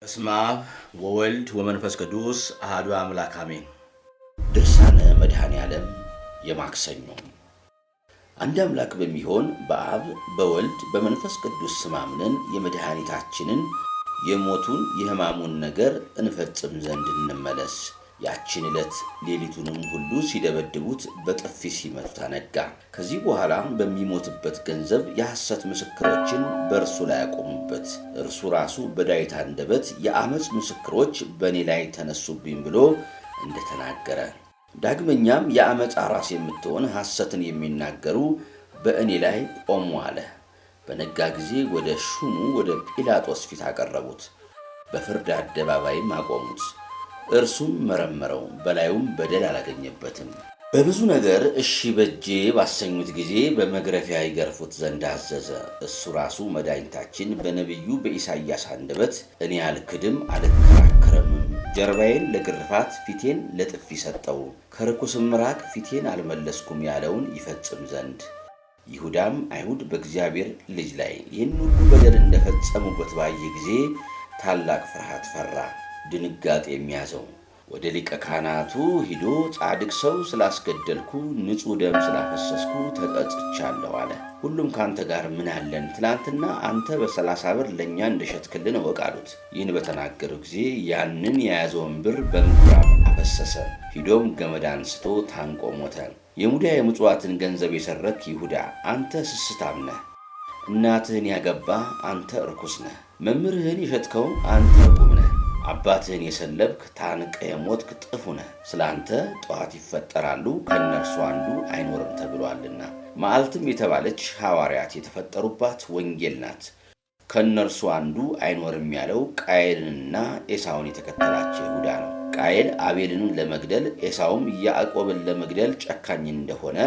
በስመ አብ ወወልድ ወመንፈስ ቅዱስ አሐዱ አምላክ አሜን። ድርሳነ መድኃኔ ዓለም የማክሰኞ። አንድ አምላክ በሚሆን በአብ በወልድ በመንፈስ ቅዱስ ስም አምነን የመድኃኒታችንን የሞቱን የሕማሙን ነገር እንፈጽም ዘንድ እንመለስ። ያችን ዕለት ሌሊቱንም ሁሉ ሲደበድቡት በጥፊ ሲመቱት አነጋ። ከዚህ በኋላ በሚሞትበት ገንዘብ የሐሰት ምስክሮችን በእርሱ ላይ ያቆሙበት። እርሱ ራሱ በዳዊት አንደበት የአመፅ ምስክሮች በእኔ ላይ ተነሱብኝ ብሎ እንደተናገረ፣ ዳግመኛም የአመፃ ራስ የምትሆን ሐሰትን የሚናገሩ በእኔ ላይ ቆሙ አለ። በነጋ ጊዜ ወደ ሹሙ ወደ ጲላጦስ ፊት አቀረቡት፣ በፍርድ አደባባይም አቆሙት። እርሱም መረመረው፣ በላዩም በደል አላገኘበትም። በብዙ ነገር እሺ በጄ ባሰኙት ጊዜ በመግረፊያ ይገርፉት ዘንድ አዘዘ። እሱ ራሱ መድኃኒታችን በነቢዩ በኢሳይያስ አንደበት እኔ አልክድም አልከራከረምም፣ ጀርባዬን ለግርፋት ፊቴን ለጥፊ ሰጠው፣ ከርኩስም ምራቅ ፊቴን አልመለስኩም ያለውን ይፈጽም ዘንድ። ይሁዳም አይሁድ በእግዚአብሔር ልጅ ላይ ይህን ሁሉ በደል እንደፈጸሙበት ባየ ጊዜ ታላቅ ፍርሃት ፈራ፣ ድንጋጤ የሚያዘው። ወደ ሊቀ ካህናቱ ሂዶ ጻድቅ ሰው ስላስገደልኩ ንጹሕ ደም ስላፈሰስኩ ተጸጽቻለሁ አለ። ሁሉም ካንተ ጋር ምን አለን? ትናንትና አንተ በ30 ብር ለእኛ እንደሸጥክልን እወቅ አሉት። ይህን በተናገረው ጊዜ ያንን የያዘውን ብር በምኩራብ አፈሰሰ። ሂዶም ገመድ አንስቶ ታንቆ ሞተ። የሙዳየ ምጽዋትን ገንዘብ የሰረክ ይሁዳ አንተ ስስታም ነህ። እናትህን ያገባ አንተ ርኩስ ነህ። መምህርህን የሸጥከው አንተ ርጉም ነህ። አባትህን የሰለብክ ታንቀ የሞትክ ጥፉ ነህ። ስለ አንተ ጠዋት ይፈጠራሉ ከእነርሱ አንዱ አይኖርም ተብሏልና። መዓልትም የተባለች ሐዋርያት የተፈጠሩባት ወንጌል ናት። ከእነርሱ አንዱ አይኖርም ያለው ቃየልንና ኤሳውን የተከተላቸው ይሁዳ ነው። ቃየል አቤልን ለመግደል፣ ኤሳውም ያዕቆብን ለመግደል ጨካኝ እንደሆነ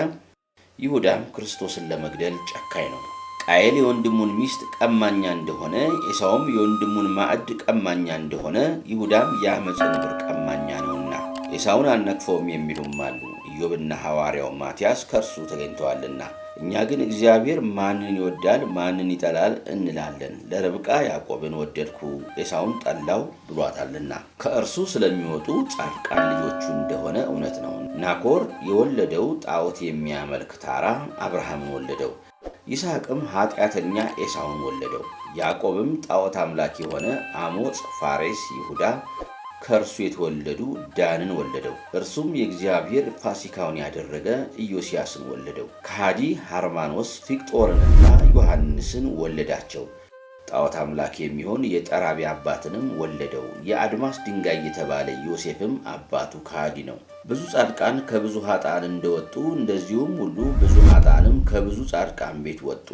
ይሁዳም ክርስቶስን ለመግደል ጨካኝ ነው። ቃየል የወንድሙን ሚስት ቀማኛ እንደሆነ፣ ኤሳውም የወንድሙን ማዕድ ቀማኛ እንደሆነ፣ ይሁዳም የአመፅን ብር ቀማኛ ነውና ኤሳውን አልነቅፈውም የሚሉም አሉ። ኢዮብና ሐዋርያው ማትያስ ከእርሱ ተገኝተዋልና። እኛ ግን እግዚአብሔር ማንን ይወዳል ማንን ይጠላል እንላለን። ለርብቃ ያዕቆብን ወደድኩ ኤሳውን ጠላው ብሏታልና። ከእርሱ ስለሚወጡ ጻድቃን ልጆቹ እንደሆነ እውነት ነው። ናኮር የወለደው ጣዖት የሚያመልክ ታራ አብርሃምን ወለደው። ይስሐቅም ኃጢአተኛ ኤሳውን ወለደው። ያዕቆብም ጣዖት አምላክ የሆነ አሞጽ፣ ፋሬስ፣ ይሁዳ ከእርሱ የተወለዱ ዳንን ወለደው። እርሱም የእግዚአብሔር ፋሲካውን ያደረገ ኢዮስያስን ወለደው። ከሃዲ ሃርማኖስ ፊቅጦርንና ዮሐንስን ወለዳቸው። ጣዖት አምላክ የሚሆን የጠራቢ አባትንም ወለደው። የአድማስ ድንጋይ የተባለ ዮሴፍም አባቱ ከሃዲ ነው። ብዙ ጻድቃን ከብዙ ኃጥአን እንደወጡ እንደዚሁም ሁሉ ብዙ ኃጥአንም ከብዙ ጻድቃን ቤት ወጡ።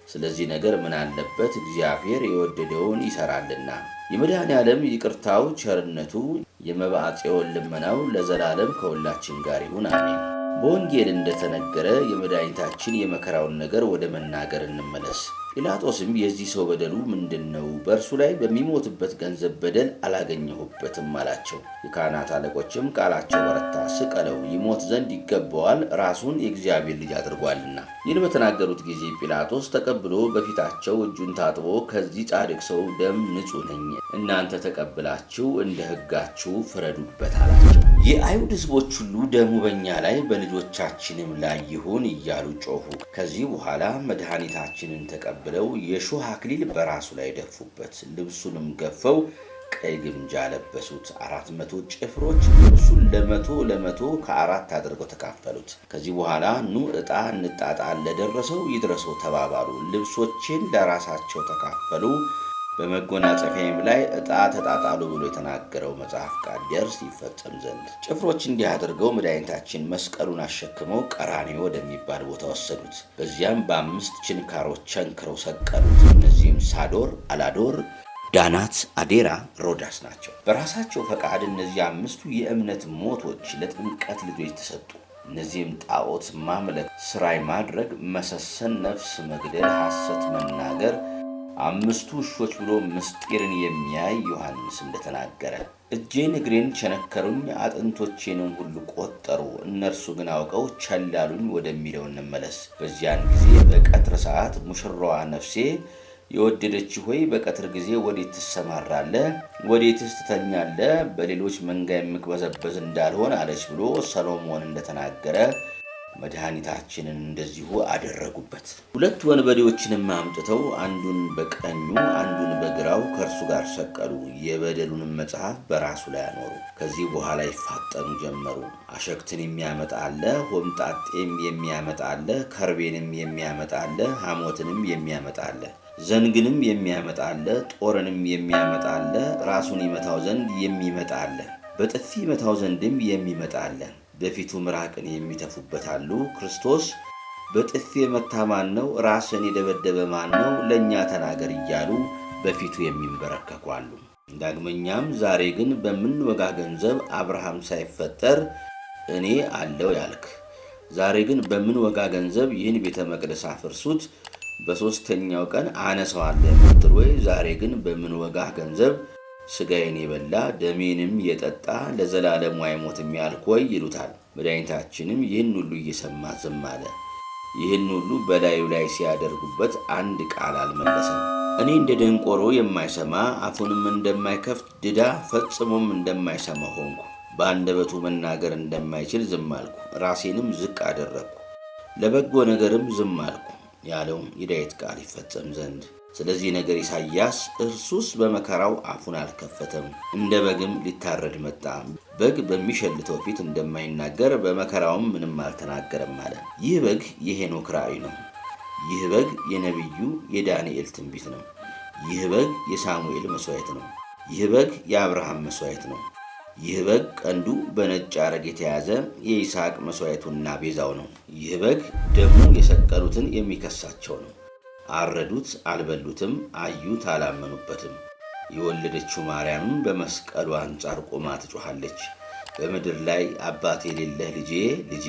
ስለዚህ ነገር ምን አለበት? እግዚአብሔር የወደደውን ይሰራልና። የመድኃኔ ዓለም ይቅርታው ቸርነቱ የመብዓ ጽዮን ልመናው ለዘላለም ከሁላችን ጋር ይሁን አሜን። በወንጌል እንደተነገረ የመድኃኒታችን የመከራውን ነገር ወደ መናገር እንመለስ። ጲላጦስም የዚህ ሰው በደሉ ምንድን ነው? በእርሱ ላይ በሚሞትበት ገንዘብ በደል አላገኘሁበትም አላቸው። የካህናት አለቆችም ቃላቸው በረታ፣ ስቀለው፣ ይሞት ዘንድ ይገባዋል፣ ራሱን የእግዚአብሔር ልጅ አድርጓልና። ይህን በተናገሩት ጊዜ ጲላጦስ ተቀብሎ በፊታቸው እጁን ታጥቦ ከዚህ ጻድቅ ሰው ደም ንጹሕ ነኝ፣ እናንተ ተቀብላችሁ እንደ ሕጋችሁ ፍረዱበት አላቸው። የአይሁድ ሕዝቦች ሁሉ ደሙ በእኛ ላይ በልጆቻችንም ላይ ይሁን እያሉ ጮኹ። ከዚህ በኋላ መድኃኒታችንን ተቀብለው የሾህ አክሊል በራሱ ላይ ደፉበት። ልብሱንም ገፈው ቀይ ግምጃ ለበሱት። 400 ጭፍሮች ልብሱን ለመቶ ከአራት አድርገው ተካፈሉት። ከዚህ በኋላ ኑ ዕጣ እንጣጣል፣ ለደረሰው ይድረሰው ተባባሉ። ልብሶችን ለራሳቸው ተካፈሉ። በመጎናጸፊያም ላይ ዕጣ ተጣጣሉ ብሎ የተናገረው መጽሐፍ ቃል ደርስ ይፈጸም ዘንድ ጭፍሮች እንዲህ አድርገው መድኃኒታችን መስቀሉን አሸክመው ቀራንዮ ወደሚባል ቦታ ወሰዱት። በዚያም በ5 ችንካሮች ቸንክረው ሰቀሉት። እነዚህም ሳዶር፣ አላዶር፣ ዳናት፣ አዴራ፣ ሮዳስ ናቸው። በራሳቸው ፈቃድ እነዚህ 5ቱ የእምነት ሞቶች ለጥምቀት ልጆች ተሰጡ። እነዚህም ጣዖት ማምለክ፣ ስራይ ማድረግ፣ መሰሰን፣ ነፍስ መግደል፣ ሐሰት መናገር፣ 5 ውሾች ብሎ ምስጢርን የሚያይ ዮሐንስ እንደተናገረ፣ እጄን እግሬን ቸነከሩኝ፣ አጥንቶቼንም ሁሉ ቆጠሩ፣ እነርሱ ግን አውቀው ቸላሉኝ ወደሚለው እንመለስ። በዚያን ጊዜ በቀትር ሰዓት ሙሽራዋ ነፍሴ የወደደች ሆይ በቀትር ጊዜ ወዴት ትሰማራለህ? ወዴትስ ትተኛለህ? በሌሎች መንጋ የምቅበዘበዝ እንዳልሆን አለች ብሎ ሰሎሞን እንደተናገረ መድኃኒታችንን እንደዚሁ አደረጉበት። 2 ወንበዴዎችንም አምጥተው አንዱን በቀኙ አንዱን በግራው ከእርሱ ጋር ሰቀሉ። የበደሉንም መጽሐፍ በራሱ ላይ አኖሩ። ከዚህ በኋላ ይፋጠኑ ጀመሩ። አሸክትን የሚያመጣ አለ፣ ሆምጣጤም የሚያመጣ አለ፣ ከርቤንም የሚያመጣ አለ፣ ሐሞትንም የሚያመጣ አለ፣ ዘንግንም የሚያመጣ አለ፣ ጦርንም የሚያመጣ አለ፣ ራሱን ይመታው ዘንድ የሚመጣ አለ፣ በጥፊ ይመታው ዘንድም የሚመጣ አለ። በፊቱ ምራቅን የሚተፉበት አሉ። ክርስቶስ በጥፊ የመታ ማን ነው? ራስን የደበደበ ማን ነው? ለእኛ ተናገር እያሉ በፊቱ የሚንበረከኩ አሉ። ዳግመኛም ዛሬ ግን በምንወጋ ገንዘብ አብርሃም ሳይፈጠር እኔ አለው ያልክ፣ ዛሬ ግን በምንወጋ ገንዘብ ይህን ቤተ መቅደስ አፍርሱት በሦስተኛው ቀን አነሳዋለሁ የምትል ወይ? ዛሬ ግን በምንወጋ ገንዘብ ሥጋዬን የበላ ደሜንም የጠጣ ለዘላለሙ አይሞትም ያልክ ወይ ይሉታል። መድኃኒታችንም ይህን ሁሉ እየሰማ ዝም አለ። ይህን ሁሉ በላዩ ላይ ሲያደርጉበት አንድ ቃል አልመለሰም። እኔ እንደ ደንቆሮ የማይሰማ አፉንም እንደማይከፍት ድዳ ፈጽሞም እንደማይሰማ ሆንኩ። በአንደበቱ መናገር እንደማይችል ዝም አልኩ። ራሴንም ዝቅ አደረግኩ፣ ለበጎ ነገርም ዝም አልኩ ያለውም የዳዊት ቃል ይፈጸም ዘንድ። ስለዚህ ነገር ኢሳይያስ እርሱስ በመከራው አፉን አልከፈተም፣ እንደ በግም ሊታረድ መጣ፣ በግ በሚሸልተው ፊት እንደማይናገር በመከራውም ምንም አልተናገረም አለ። ይህ በግ የሄኖክ ራእይ ነው። ይህ በግ የነቢዩ የዳንኤል ትንቢት ነው። ይህ በግ የሳሙኤል መሥዋዕት ነው። ይህ በግ የአብርሃም መሥዋዕት ነው። ይህ በግ ቀንዱ በነጭ አረግ የተያዘ የይስሐቅ መሥዋዕቱና ቤዛው ነው። ይህ በግ ደሙ የሰቀሉትን የሚከሳቸው ነው። አረዱት፣ አልበሉትም፣ አዩት፣ አላመኑበትም። የወለደችው ማርያምም በመስቀሉ አንጻር ቆማ ትጮኻለች። በምድር ላይ አባት የሌለህ ልጄ ልጄ፣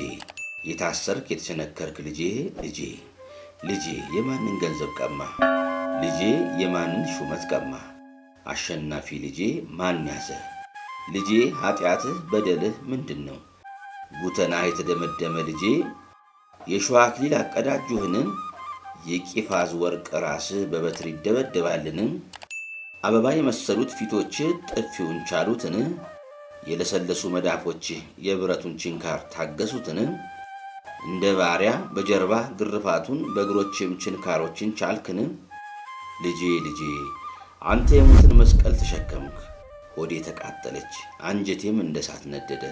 የታሰርክ የተቸነከርክ ልጄ ልጄ ልጄ፣ የማንን ገንዘብ ቀማ? ልጄ የማንን ሹመት ቀማ? አሸናፊ ልጄ ማን ያዘ? ልጄ ኃጢአትህ በደልህ ምንድን ነው? ጉተናህ የተደመደመ ልጄ የሸዋ አክሊል አቀዳጁህን? የቂፋዝ ወርቅ ራስህ በበትር ይደበደባልን? አበባ የመሰሉት ፊቶችህ ጥፊውን ቻሉትን? የለሰለሱ መዳፎችህ የብረቱን ችንካር ታገሱትን? እንደ ባሪያ በጀርባ ግርፋቱን በእግሮችም ችንካሮችን ቻልክን? ልጄ ልጄ አንተ የሞትን መስቀል ተሸከምክ። ሆዴ ተቃጠለች፣ አንጀቴም እንደ እሳት ነደደ።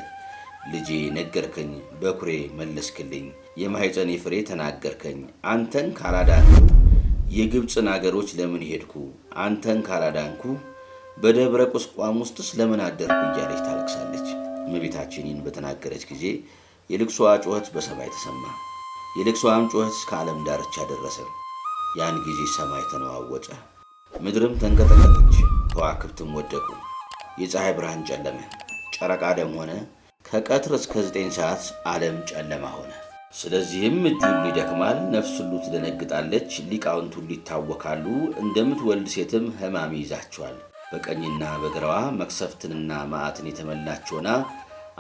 ልጄ ነገርከኝ፣ በኩሬ መለስክልኝ፣ የማኅፀኔ ፍሬ ተናገርከኝ። አንተን ካላዳንኩ የግብፅን አገሮች ለምን ሄድኩ? አንተን ካላዳንኩ በደብረ ቁስቋም ውስጥስ ለምን አደርኩ? እያለች ታለቅሳለች። እመቤታችንን በተናገረች ጊዜ የልቅሶዋ ጩኸት በሰማይ ተሰማ። የልቅሶዋም ጩኸት እስከ ዓለም ዳርቻ ደረሰ። ያን ጊዜ ሰማይ ተነዋወጠ፣ ምድርም ተንቀጠቀጠች፣ ከዋክብትም ወደቁ። የፀሐይ ብርሃን ጨለመ፣ ጨረቃ ደም ሆነ። ከቀትር እስከ 9 ሰዓት ዓለም ጨለማ ሆነ። ስለዚህም እጅ ሁሉ ይደክማል፣ ነፍስ ሁሉ ትደነግጣለች፣ ሊቃውንት ሁሉ ይታወካሉ። እንደምትወልድ ሴትም ሕማም ይይዛቸዋል። በቀኝና በግራዋ መቅሰፍትንና መዓትን የተመላች ሆና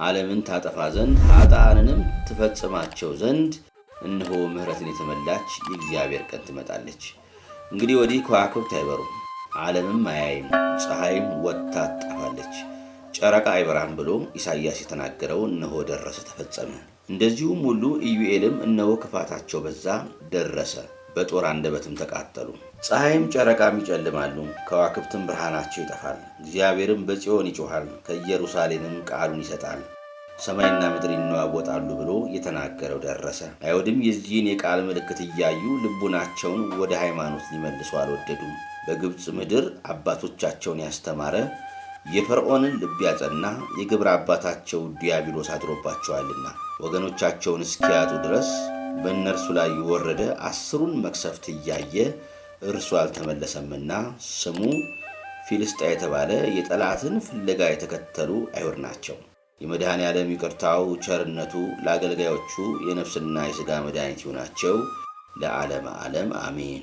ዓለምን ታጠፋ ዘንድ ኃጥአንንም ትፈጽማቸው ዘንድ እነሆ ምሕረትን የተመላች የእግዚአብሔር ቀን ትመጣለች። እንግዲህ ወዲህ ከዋክብት አይበሩም፣ ዓለምም አያይም፣ ፀሐይም ወጥታ ትጠፋለች፣ ጨረቃ አይበራም ብሎ ኢሳይያስ የተናገረው እነሆ ደረሰ፣ ተፈጸመ። እንደዚሁም ሁሉ ኢዩኤልም እነሆ ክፋታቸው በዛ፣ ደረሰ፣ በጦር አንደበትም ተቃጠሉ። ፀሐይም ጨረቃም ይጨልማሉ፣ ከዋክብትም ብርሃናቸው ይጠፋል። እግዚአብሔርም በጽዮን ይጮኻል፣ ከኢየሩሳሌምም ቃሉን ይሰጣል፣ ሰማይና ምድር ይነዋወጣሉ ብሎ የተናገረው ደረሰ። አይሁድም የዚህን የቃል ምልክት እያዩ ልቡናቸውን ወደ ሃይማኖት ሊመልሱ አልወደዱም። በግብፅ ምድር አባቶቻቸውን ያስተማረ የፈርዖንን ልብ ያጸና የግብረ አባታቸው ዲያብሎስ አድሮባቸዋልና ወገኖቻቸውን እስኪያጡ ድረስ በእነርሱ ላይ የወረደ 10ሩን መቅሰፍት እያየ እርሱ አልተመለሰምና ስሙ ፊልስጣ የተባለ የጠላትን ፍለጋ የተከተሉ አይሁድ ናቸው። የመድኃኔ ዓለም ይቅርታው ቸርነቱ ለአገልጋዮቹ የነፍስና የሥጋ መድኃኒት ይሁናቸው ለዓለመ ዓለም አሜን።